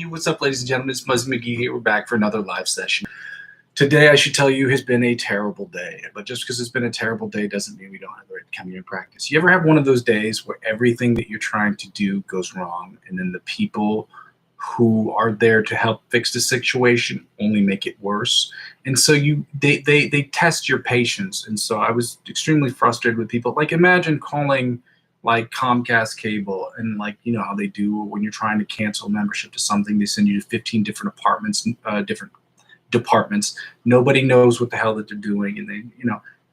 What's up, ladies and gentlemen? It's Muzzy McGee here. We're back for another live session. Today, I should tell you, has been a terrible day. But just because it's been a terrible day doesn't mean we don't have the right coming in practice. You ever have one of those days where everything that you're trying to do goes wrong, and then the people who are there to help fix the situation only make it worse? And so they test your patience. And so I was extremely frustrated with people. Like, imagine calling like Comcast cable, and like, you know how they do when you're trying to cancel membership to something, they send you to 15 different different departments. Nobody knows what the hell that they're doing. And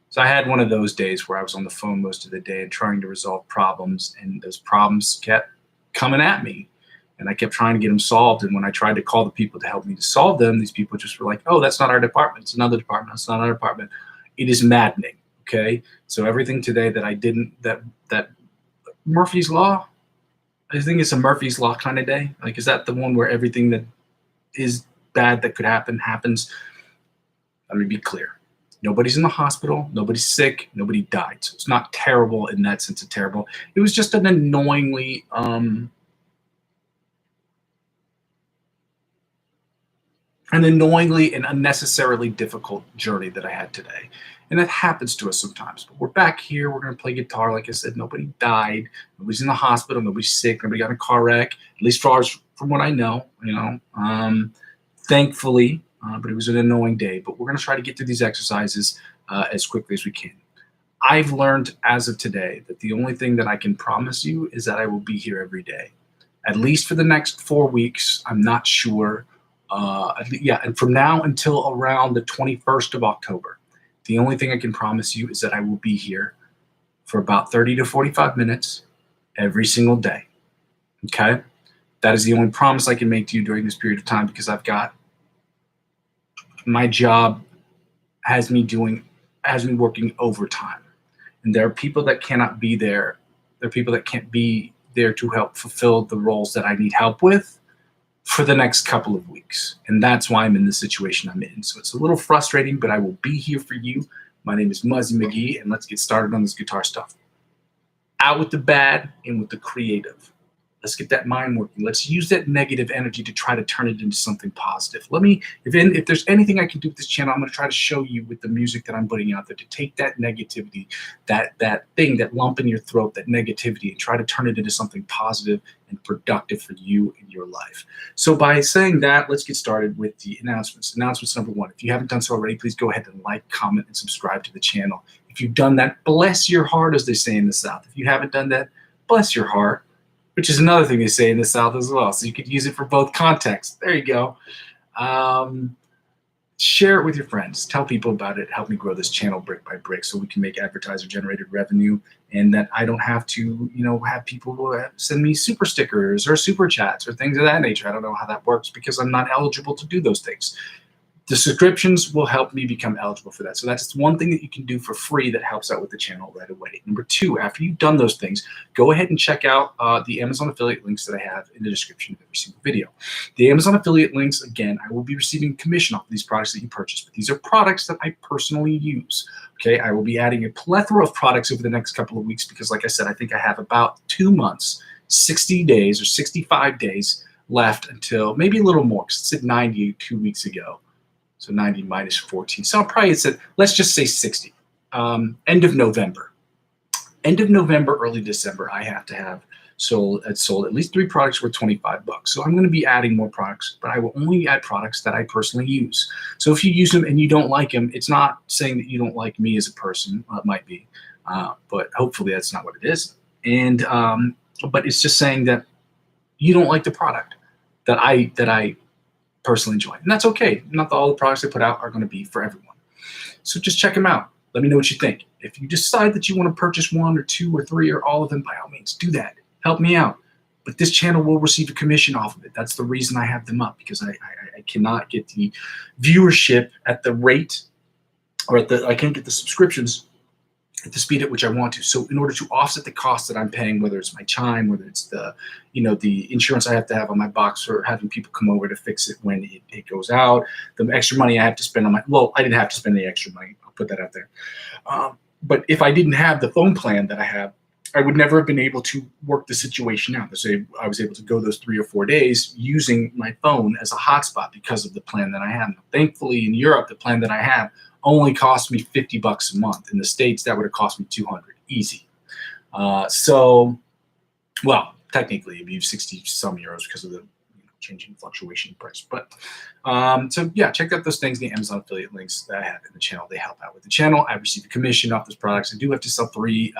so I had one of those days where I was on the phone most of the day and trying to resolve problems, and those problems kept coming at me. And I kept trying to get them solved. And when I tried to call the people to help me to solve them, these people just were like, oh, that's not our department. It's another department. It's not our department. It is maddening. Okay. So everything today that I didn't, that Murphy's Law, I think it's a Murphy's Law kind of day. Like, is that the one where everything that is bad that could happen happens? Let me be clear. Nobody's in the hospital. Nobody's sick. Nobody died. So it's not terrible in that sense of terrible. It was just an annoyingly, an annoyingly and unnecessarily difficult journey that I had today. And that happens to us sometimes. But we're back here. We're going to play guitar. Like I said, nobody died. Nobody's in the hospital. Nobody's sick. Nobody got in a car wreck, at least from what I know, thankfully. But it was an annoying day. But we're going to try to get through these exercises as quickly as we can. I've learned as of today that the only thing that I can promise you is that I will be here every day, at least for the next 4 weeks. I'm not sure. And from now until around the 21st of October, the only thing I can promise you is that I will be here for about 30 to 45 minutes every single day. Okay? That is the only promise I can make to you during this period of time, because I've got my job has me working overtime. And there are people that cannot be there. There are people that can't be there to help fulfill the roles that I need help with for the next couple of weeks. And that's why I'm in the situation I'm in. So it's a little frustrating, but I will be here for you. My name is Muzzy McGee, and let's get started on this guitar stuff. Out with the bad, in with the creative. Let's get that mind working. Let's use that negative energy to try to turn it into something positive. If there's anything I can do with this channel, I'm going to try to show you with the music that I'm putting out there to take that negativity, that thing, that lump in your throat, that negativity, and try to turn it into something positive and productive for you in your life. So by saying that, let's get started with the announcements. Announcements number one. If you haven't done so already, please go ahead and like, comment, and subscribe to the channel. If you've done that, bless your heart, as they say in the South. If you haven't done that, bless your heart, which is another thing they say in the South as well. So you could use it for both contexts. There you go. Share it with your friends. Tell people about it. Help me grow this channel brick by brick so we can make advertiser-generated revenue, and that I don't have to, have people send me super stickers or super chats or things of that nature. I don't know how that works because I'm not eligible to do those things. The subscriptions will help me become eligible for that. So that's one thing that you can do for free that helps out with the channel right away. Number two, after you've done those things, go ahead and check out the Amazon affiliate links that I have in the description of every single video. The Amazon affiliate links, again, I will be receiving commission off of these products that you purchase, but these are products that I personally use. Okay, I will be adding a plethora of products over the next couple of weeks because, like I said, I think I have about 2 months, 60 days or 65 days left until maybe a little more, because it said 90 2 weeks ago. So 90 minus 14. So I'll probably say, let's just say 60. End of November. End of November, early December, I have to have sold at least 3 products worth $25. So I'm going to be adding more products, but I will only add products that I personally use. So if you use them and you don't like them, it's not saying that you don't like me as a person. Well, it might be, but hopefully that's not what it is. And but it's just saying that you don't like the product that I personally enjoy. And that's okay. Not all the products I put out are going to be for everyone. So just check them out. Let me know what you think. If you decide that you want to purchase 1 or 2 or 3 or all of them, by all means, do that. Help me out. But this channel will receive a commission off of it. That's the reason I have them up, because I cannot get the viewership at the rate, or I can't get the subscriptions at the speed at which I want to. So in order to offset the costs that I'm paying, whether it's my time, whether it's the insurance I have to have on my box for having people come over to fix it when it goes out, the extra money I have to spend on I didn't have to spend the extra money. I'll put that out there. But if I didn't have the phone plan that I have, I would never have been able to work the situation out. So I was able to go those 3 or 4 days using my phone as a hotspot because of the plan that I have. Thankfully, in Europe, the plan that I have only cost me $50 a month. In the States, that would have cost me 200, easy. Well, technically, it'd be 60 some euros because of the changing fluctuation price. But so yeah, check out those things, the Amazon affiliate links that I have in the channel. They help out with the channel. I receive a commission off those products. I do have to sell three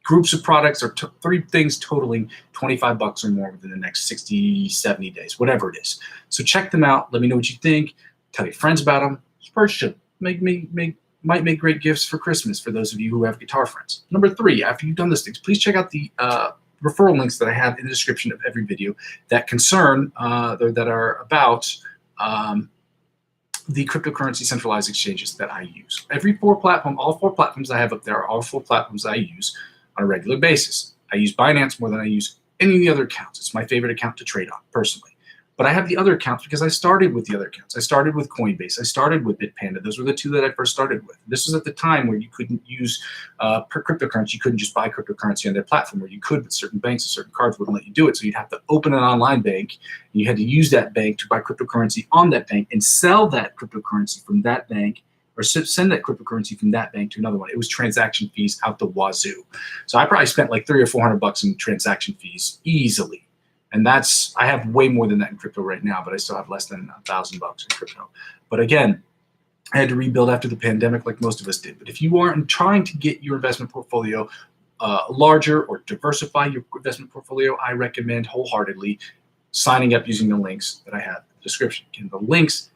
groups of products or three things totaling $25 or more within the next 60, 70 days, whatever it is. So check them out. Let me know what you think. Tell your friends about them. Purchase them. Might make great gifts for Christmas for those of you who have guitar friends. Number 3, after you've done those things, please check out the referral links that I have in the description of every video that concern that are about the cryptocurrency centralized exchanges that I use. All 4 platforms I have up there are all 4 platforms I use on a regular basis. I use Binance more than I use any of the other accounts. It's my favorite account to trade on personally. But I have the other accounts because I started with the other accounts. I started with Coinbase. I started with Bitpanda. Those were the 2 that I first started with. This was at the time where you couldn't use cryptocurrency. You couldn't just buy cryptocurrency on their platform, where you could, but certain banks and certain cards wouldn't let you do it. So you'd have to open an online bank, and you had to use that bank to buy cryptocurrency on that bank and sell that cryptocurrency from that bank, or send that cryptocurrency from that bank to another one. It was transaction fees out the wazoo. So I probably spent like $300 or $400 in transaction fees easily. And I have way more than that in crypto right now, but I still have less than $1,000 in crypto. But again, I had to rebuild after the pandemic like most of us did. But if you aren't trying to get your investment portfolio larger or diversify your investment portfolio, I recommend wholeheartedly signing up using the links that I have in the description. Again, the links,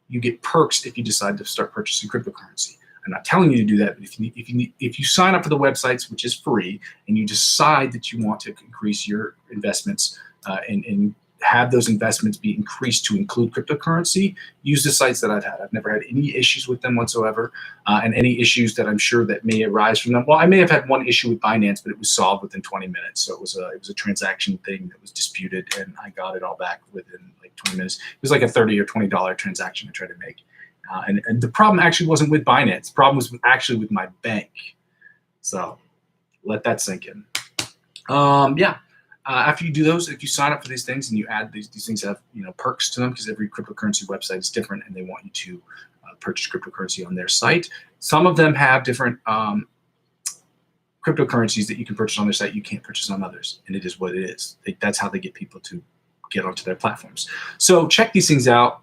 you get perks if you decide to start purchasing cryptocurrency. I'm not telling you to do that, but if you sign up for the websites, which is free, and you decide that you want to increase your investments and have those investments be increased to include cryptocurrency, use the sites that I've had. I've never had any issues with them whatsoever, and any issues that I'm sure that may arise from them. Well, I may have had one issue with Binance, but it was solved within 20 minutes. So it was a transaction thing that was disputed, and I got it all back within like 20 minutes. It was like a $30 or $20 transaction I tried to make. And the problem actually wasn't with Binance. The problem was actually with my bank. So let that sink in. After you do those, if you sign up for these things and you add these things have perks to them, because every cryptocurrency website is different and they want you to purchase cryptocurrency on their site. Some of them have different cryptocurrencies that you can purchase on their site you can't purchase on others, and it is what it is. That's how they get people to get onto their platforms. So check these things out.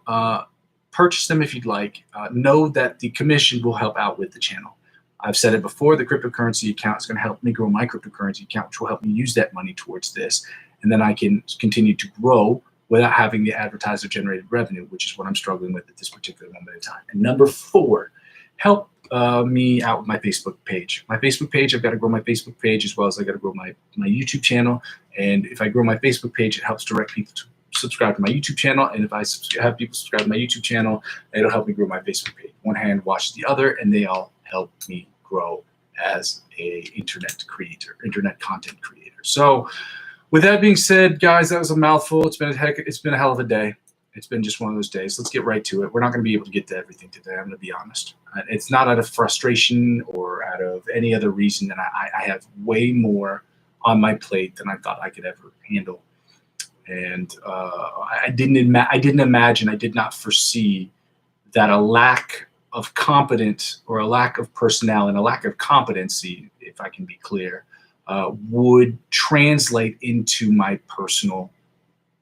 Purchase them if you'd like. Know that the commission will help out with the channel. I've said it before, the cryptocurrency account is going to help me grow my cryptocurrency account, which will help me use that money towards this. And then I can continue to grow without having the advertiser-generated revenue, which is what I'm struggling with at this particular moment in time. And number 4, help me out with my Facebook page. My Facebook page, I've got to grow my Facebook page, as well as I got to grow my YouTube channel. And if I grow my Facebook page, it helps direct people to subscribe to my YouTube channel. And if I have people subscribe to my YouTube channel, it'll help me grow my Facebook page. One hand washes the other, and they all help me grow as a internet content creator. So with that being said, guys, that was a mouthful. It's been a hell of a day. It's been just one of those days. Let's get right to it. We're not going to be able to get to everything today. I'm going to be honest. It's not out of frustration or out of any other reason than I have way more on my plate than I thought I could ever handle. And I did not foresee that a lack of competence or a lack of personnel and a lack of competency, if I can be clear, would translate into my personal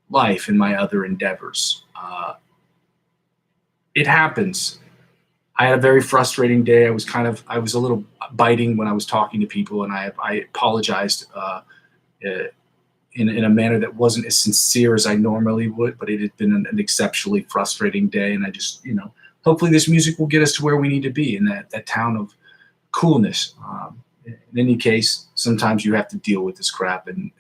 life and my other endeavors. It happens. I had a very frustrating day. I was a little biting when I was talking to people, and I apologized in a manner that wasn't as sincere as I normally would, but it had been an exceptionally frustrating day. And I just, hopefully this music will get us to where we need to be in that town of coolness. In any case, sometimes you have to deal with this crap, and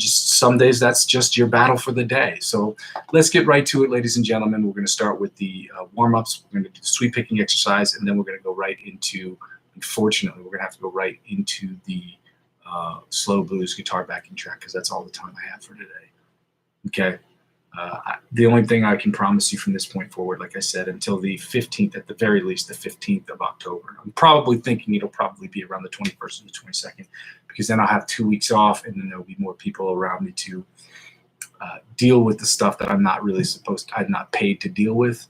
some days that's just your battle for the day. So let's get right to it, ladies and gentlemen. We're going to start with the warm-ups. We're going to do the sweep picking exercise, and then we're going to go right into, unfortunately, we're going to have to go right into the slow blues guitar backing track, because that's all the time I have for today. Okay. The only thing I can promise you from this point forward, like I said, until the 15th, at the very least, the 15th of October. I'm probably thinking it'll probably be around the 21st or the 22nd, because then I'll have 2 weeks off, and then there'll be more people around me to deal with the stuff that I'm not really I'm not paid to deal with.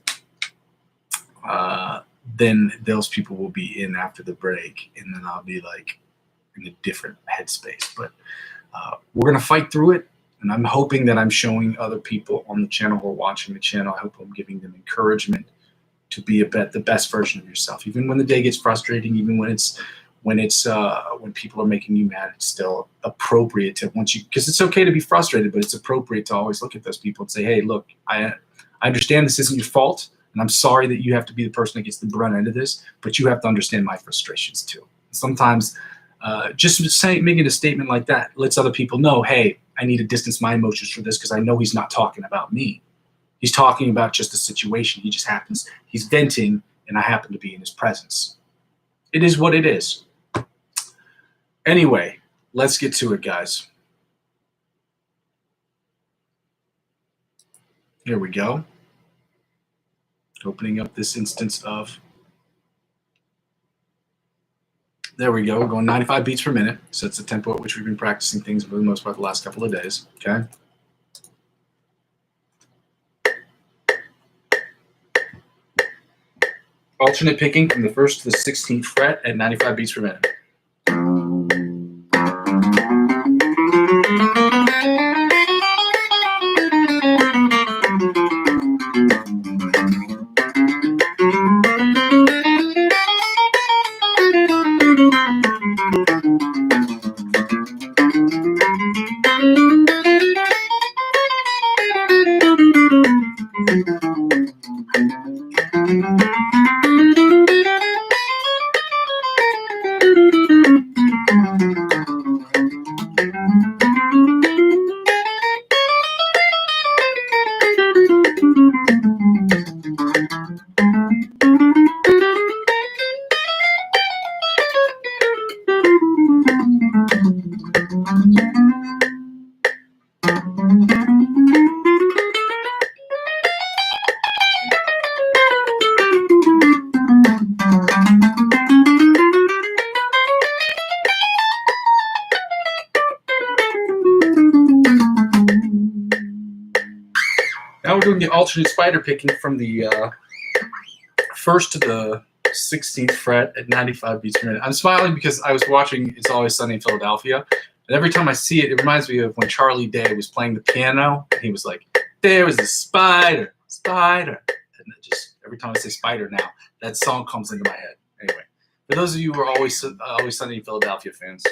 Then those people will be in after the break, and then I'll be like in a different headspace. But we're going to fight through it. And I'm hoping that I'm showing other people on the channel who are watching the channel, I hope I'm giving them encouragement to be the best version of yourself. Even when the day gets frustrating, even when people are making you mad, it's still appropriate to because it's okay to be frustrated, but it's appropriate to always look at those people and say, hey, look, I understand this isn't your fault, and I'm sorry that you have to be the person that gets the brunt end of this, but you have to understand my frustrations too. Sometimes just making a statement like that lets other people know, hey, I need to distance my emotions from this because I know he's not talking about me. He's talking about just the situation. He's venting, and I happen to be in his presence. It is what it is. Anyway, let's get to it, guys. Here we go. Opening up this instance of, there we go. We're going 95 beats per minute. So it's the tempo at which we've been practicing things for the most part the last couple of days. Okay. Alternate picking from the 1st to the 16th fret at 95 beats per minute. Now we're doing the alternate spider picking from the 1st to the 16th fret at 95 beats per minute. I'm smiling because I was watching It's Always Sunny in Philadelphia, and every time I see it, it reminds me of when Charlie Day was playing the piano, and he was like, there was a spider, spider. And it just, every time I say spider now, that song comes into my head. Anyway, for those of you who are Always Sunny in Philadelphia fans,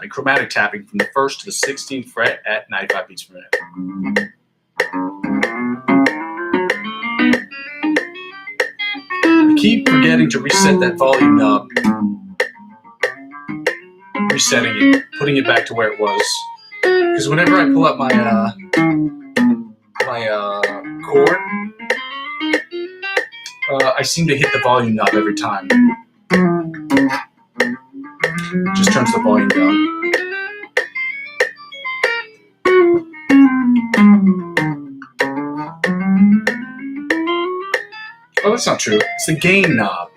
chromatic tapping from the 1st to the 16th fret at 95 beats per minute. I keep forgetting to reset that volume knob. Resetting it, putting it back to where it was. Because whenever I pull up my chord, I seem to hit the volume knob every time. Just turns the volume down. Oh, that's not true. It's the gain knob.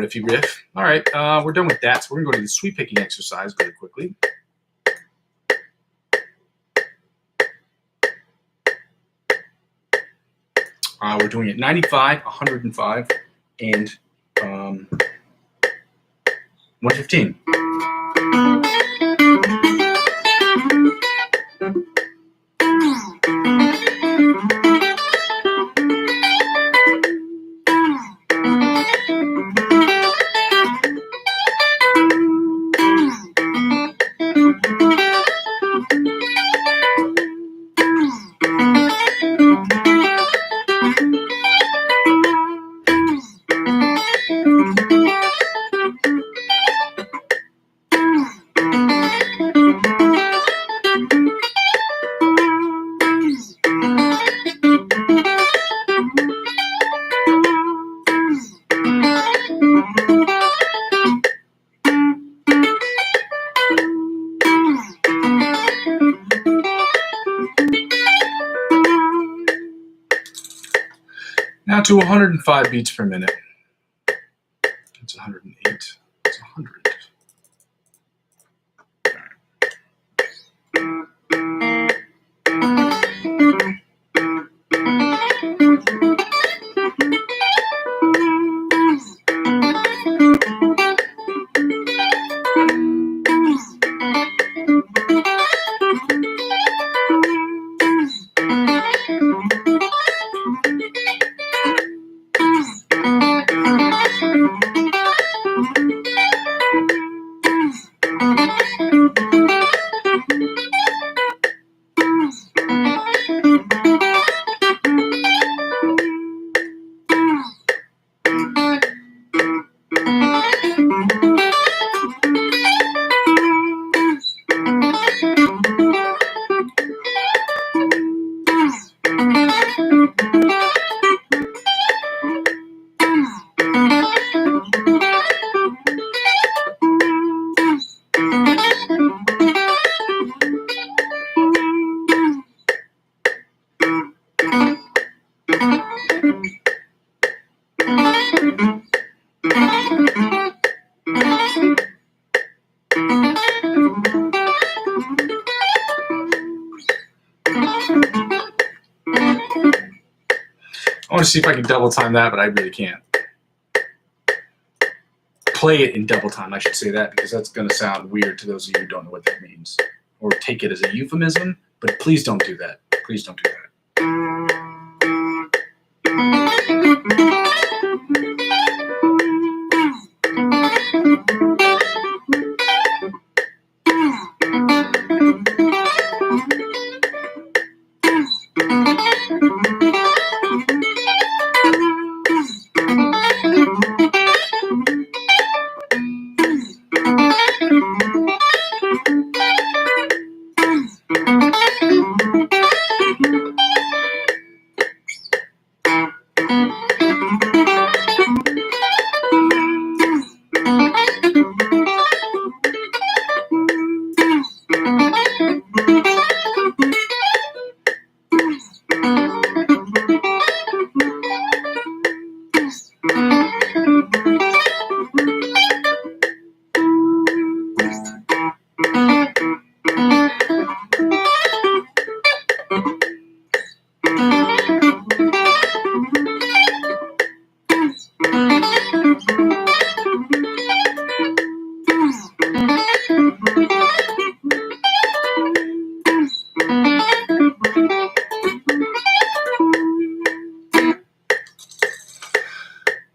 riffy riff. All right, we're done with that. So we're gonna go to the sweep picking exercise really quickly. We're doing it 95, 105, and 115. Now to 105 beats per minute. That's 108. That's 100. I want to see if I can double time that, but I really can't. Play it in double time, I should say that, because that's going to sound weird to those of you who don't know what that means. Or take it as a euphemism, but please don't do that. Please don't do that.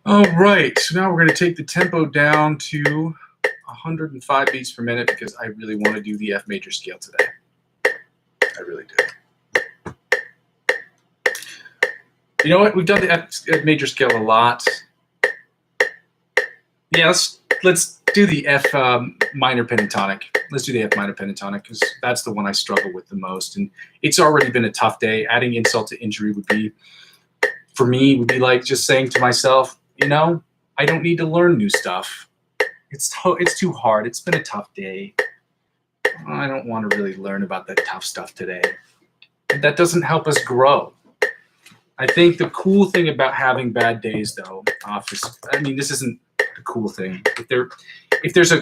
All right, so now we're going to take the tempo down to 105 beats per minute because I really want to do the F major scale today. I really do. You know what? We've done the F major scale a lot. Yeah, let's do the F minor pentatonic. Let's do the F minor pentatonic because that's the one I struggle with the most. And it's already been a tough day. Adding insult to injury would be, for me, would be like just saying to myself, you know, I don't need to learn new stuff. It's too hard. It's been a tough day. I don't want to really learn about that tough stuff today. That doesn't help us grow. I think the cool thing about having bad days, though, this isn't the cool thing. If there's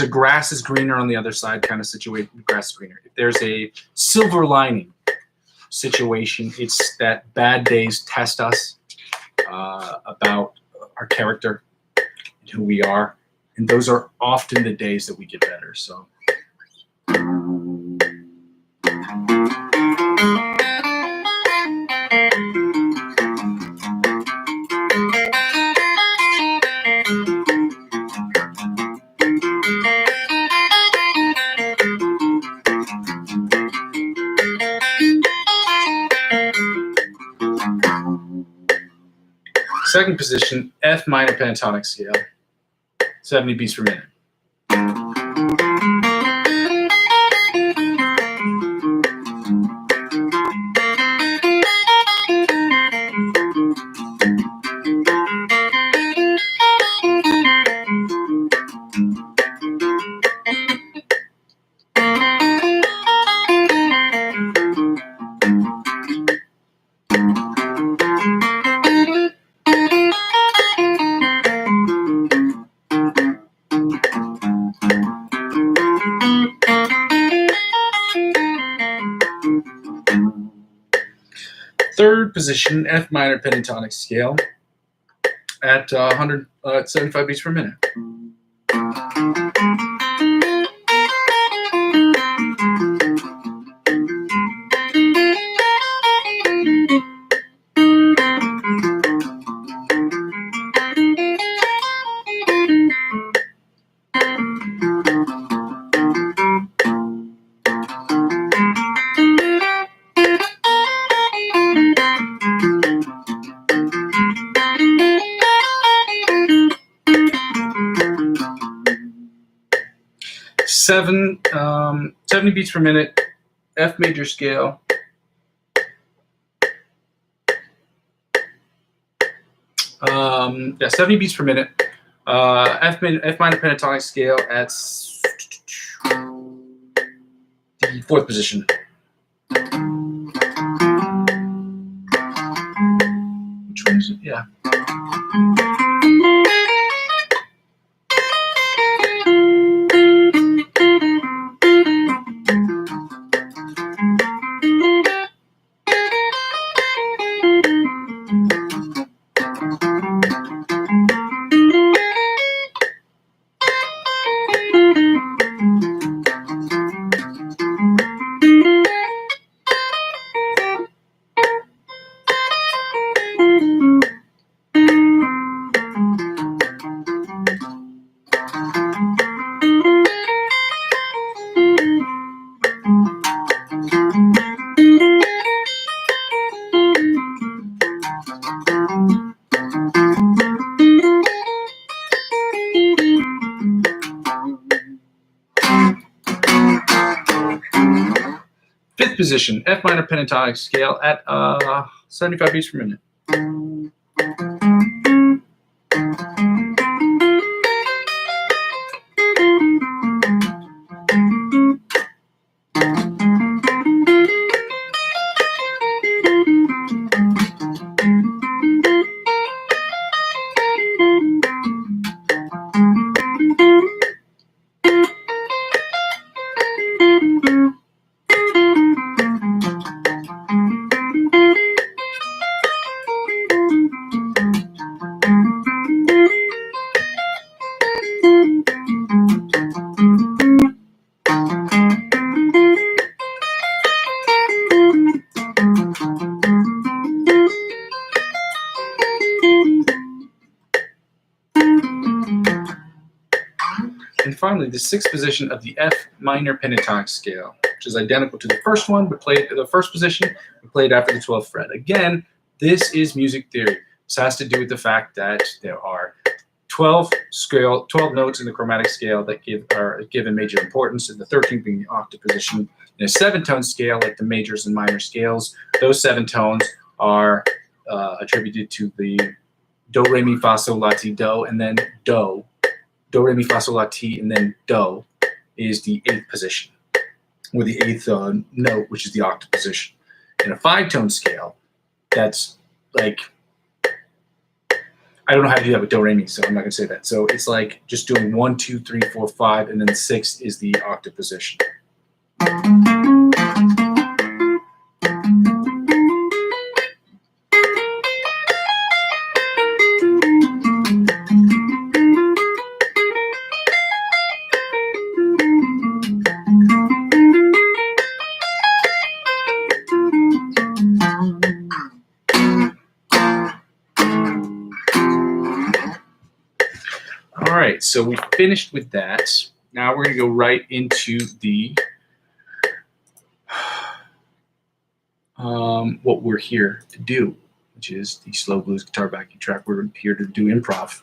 a grass is greener on the other side kind of situation, grass is greener. If there's a silver lining situation, it's that bad days test us about our character and who we are, and those are often the days that we get better. So. Second position, F minor pentatonic scale, 70 beats per minute. Third position, F minor pentatonic scale at 175 beats per minute. Seven, 70 beats per minute, F major scale. Yeah, 70 beats per minute. F minor pentatonic scale at the fourth position. Which one is it? Yeah. Fifth position, F minor pentatonic scale at 75 beats per minute. And finally, the sixth position of the F minor pentatonic scale, which is identical to the first one, but played the first position, but played after the 12th fret. Again, this is music theory. This has to do with the fact that there are 12 notes in the chromatic scale that are given major importance, and the 13th being the octave position. In a 7-tone scale, like the majors and minor scales, those 7 tones are attributed to the do, re, mi, fa, sol, la, ti, do, and then do, re, mi, fa, sol, la, ti, and then do is the 8th position, or the 8th note, which is the octave position. In a 5-tone scale, that's like I don't know how to do that with do re mi, so I'm not gonna say that. So it's like just doing 1, 2, 3, 4, 5, and then 6 is the octave position. All right, so we finished with that. Now we're gonna go right into the what we're here to do, which is the slow blues guitar backing track. We're here to do improv.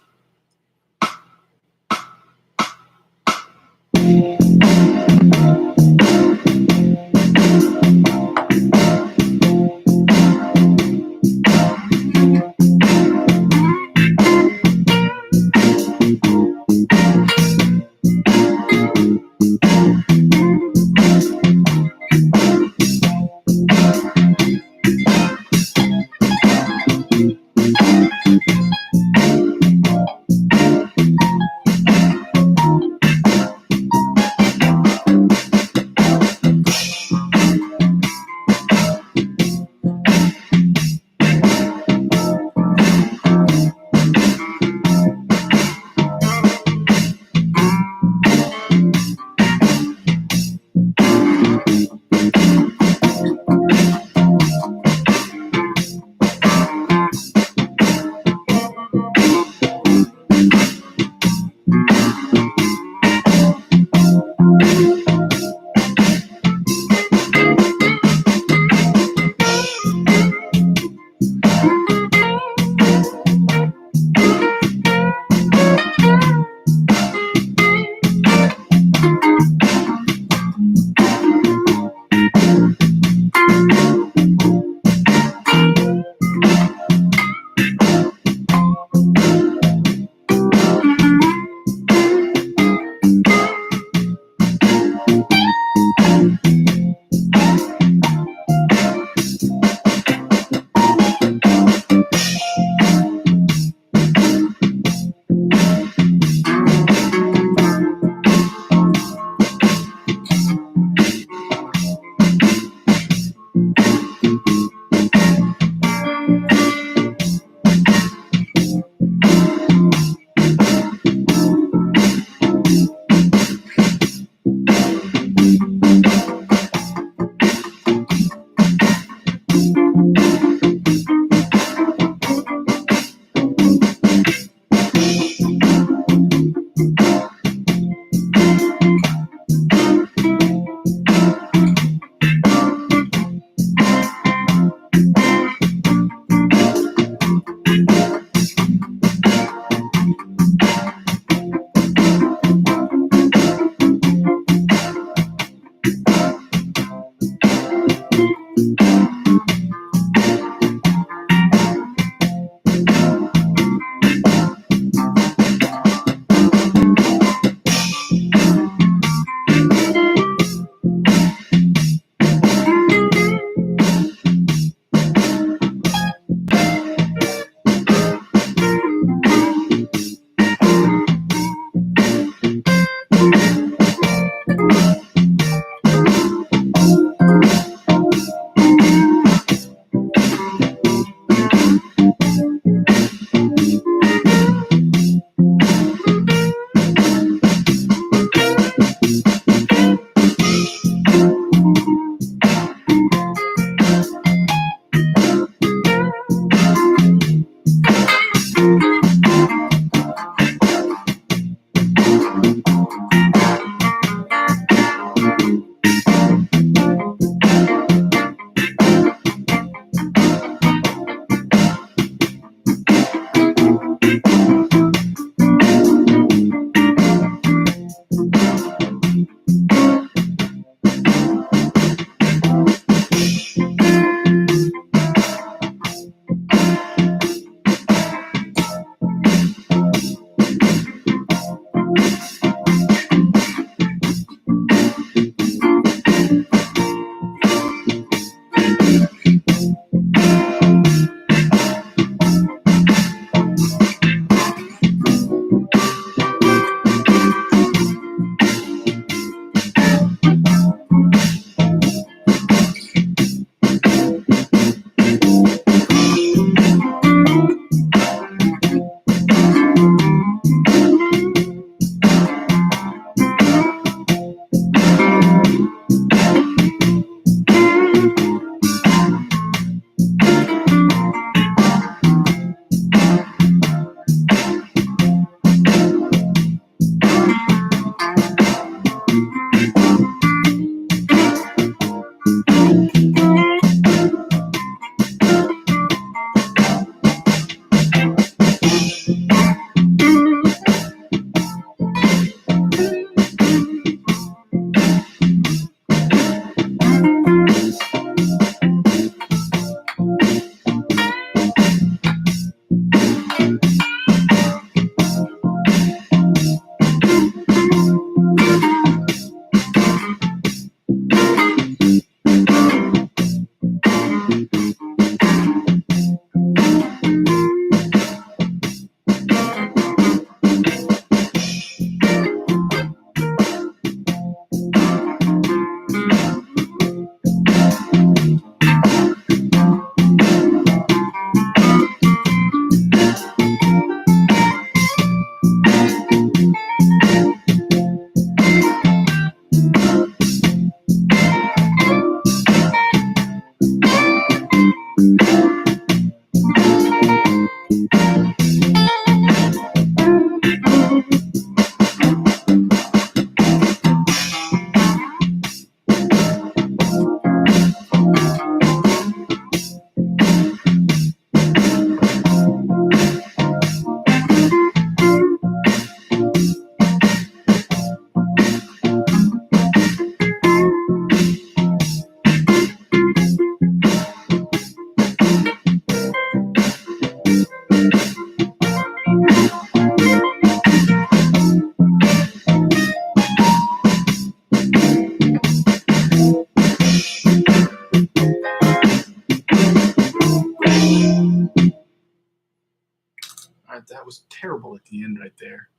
That was terrible at the end right there.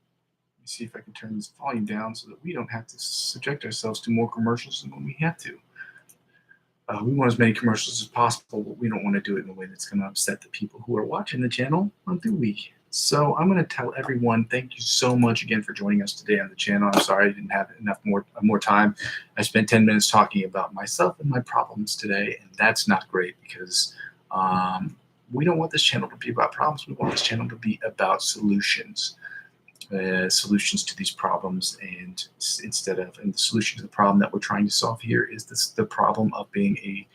Let me see if I can turn this volume down so that we don't have to subject ourselves to more commercials than when we have to. We want as many commercials as possible, but we don't want to do it in a way that's going to upset the people who are watching the channel month through week. So I'm going to tell everyone, thank you so much again for joining us today on the channel. I'm sorry I didn't have enough more time. I spent 10 minutes talking about myself and my problems today, and that's not great because we don't want this channel to be about problems. We want this channel to be about solutions. Solutions to these problems, and the solution to the problem that we're trying to solve here is the problem of being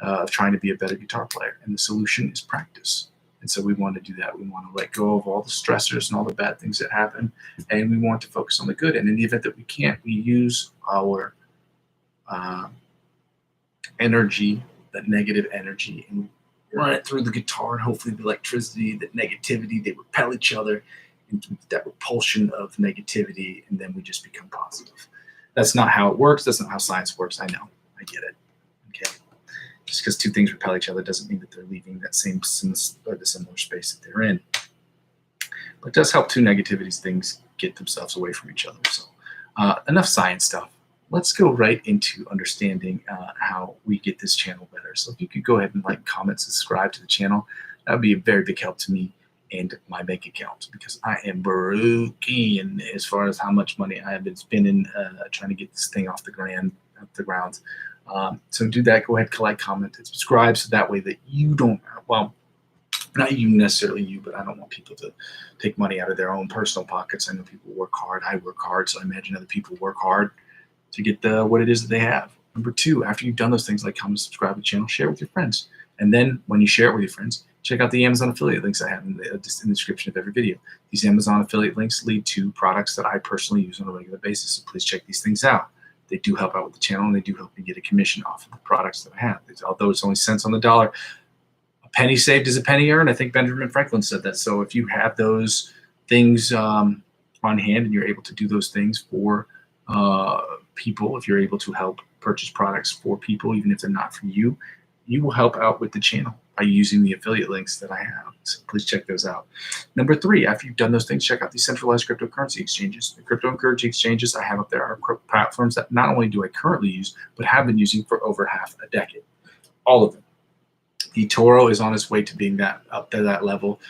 of trying to be a better guitar player, and the solution is practice. And so we want to do that. We want to let go of all the stressors and all the bad things that happen, and we want to focus on the good. And in the event that we can't, we use our energy, that negative energy, and run it through the guitar, and hopefully the electricity, the negativity, they repel each other into that repulsion of negativity, and then we just become positive. That's not how it works. That's not how science works. I know. I get it. Okay. Just because two things repel each other doesn't mean that they're leaving that same or the similar space that they're in. But it does help two negativities things get themselves away from each other. So enough science stuff. Let's go right into understanding how we get this channel better. So if you could go ahead and like, comment, subscribe to the channel, that would be a very big help to me and my bank account, because I am broken as far as how much money I have been spending trying to get this thing off the ground. So do that. Go ahead, like, comment, and subscribe, so that way that you don't, well, not you necessarily you, but I don't want people to take money out of their own personal pockets. I know people work hard. I work hard, so I imagine other people work hard to get what it is that they have. Number two, after you've done those things like comment, subscribe to the channel, share it with your friends. And then when you share it with your friends, check out the Amazon affiliate links I have in the description of every video. These Amazon affiliate links lead to products that I personally use on a regular basis, so please check these things out. They do help out with the channel, and they do help me get a commission off of the products that I have. Although it's only cents on the dollar, a penny saved is a penny earned. I think Benjamin Franklin said that. So if you have those things on hand and you're able to do those things for people, if you're able to help purchase products for people, even if they're not for you, you will help out with the channel by using the affiliate links that I have. So please check those out. Number three, after you've done those things, check out these centralized cryptocurrency exchanges. The cryptocurrency exchanges I have up there are platforms that not only do I currently use, but have been using for over half a decade. All of them. eToro is on its way to being up to that level.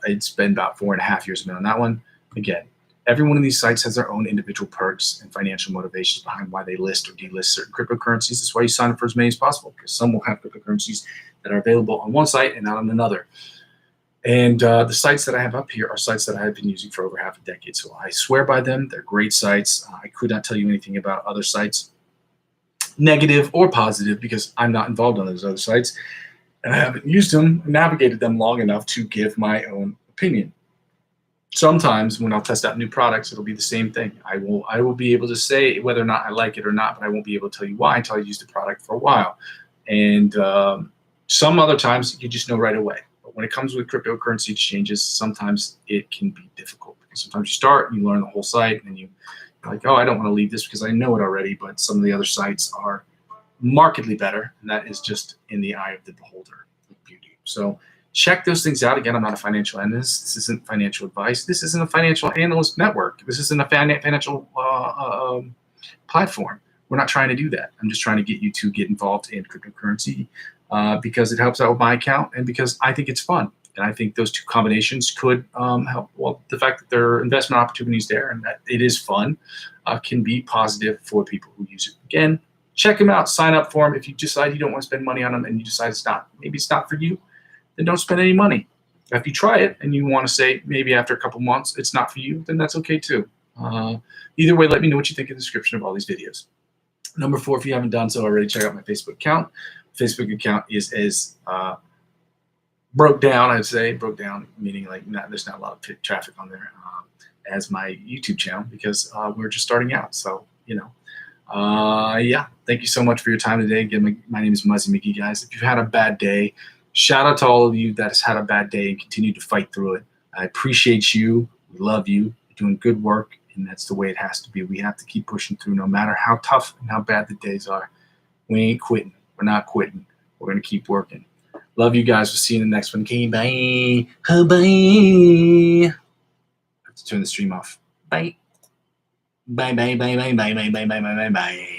It's been about 4.5 years on that one. Again, every one of these sites has their own individual perks and financial motivations behind why they list or delist certain cryptocurrencies. That's why you sign up for as many as possible, because some will have cryptocurrencies that are available on one site and not on another. And the sites that I have up here are sites that I have been using for over half a decade. So I swear by them. They're great sites. I could not tell you anything about other sites, negative or positive, because I'm not involved on those other sites. And I haven't used them, navigated them long enough to give my own opinion. Sometimes when I'll test out new products, it'll be the same thing. I will be able to say whether or not I like it or not, but I won't be able to tell you why until I use the product for a while. And some other times you just know right away. But when it comes with cryptocurrency exchanges, sometimes it can be difficult, because sometimes you start and you learn the whole site, and you're like, oh, I don't want to leave this because I know it already. But some of the other sites are markedly better, and that is just in the eye of the beholder with beauty. So check those things out. Again, I'm not a financial analyst. This isn't financial advice. This isn't a financial analyst network. This isn't a financial platform. We're not trying to do that. I'm just trying to get you to get involved in cryptocurrency because it helps out with my account, and because I think it's fun. And I think those two combinations could help. Well, the fact that there are investment opportunities there and that it is fun can be positive for people who use it. Again, check them out. Sign up for them. If you decide you don't want to spend money on them and you decide maybe it's not for you, then don't spend any money. If you try it and you want to say maybe after a couple months it's not for you, then that's okay too. Either way, let me know what you think in the description of all these videos. Number four, if you haven't done so already, check out my Facebook account. Facebook account is as broke down, I'd say. Broke down meaning like there's not a lot of traffic on there as my YouTube channel, because we're just starting out. So, yeah, thank you so much for your time today. Again, my name is Muzzy McGee, guys. If you've had a bad day, shout out to all of you that has had a bad day and continue to fight through it. I appreciate you. We love you. You're doing good work, and that's the way it has to be. We have to keep pushing through no matter how tough and how bad the days are. We ain't quitting. We're not quitting. We're going to keep working. Love you guys. We'll see you in the next one. Okay, bye. Bye. I have to turn the stream off. Bye. Bye, bye, bye, bye, bye, bye, bye, bye, bye, bye.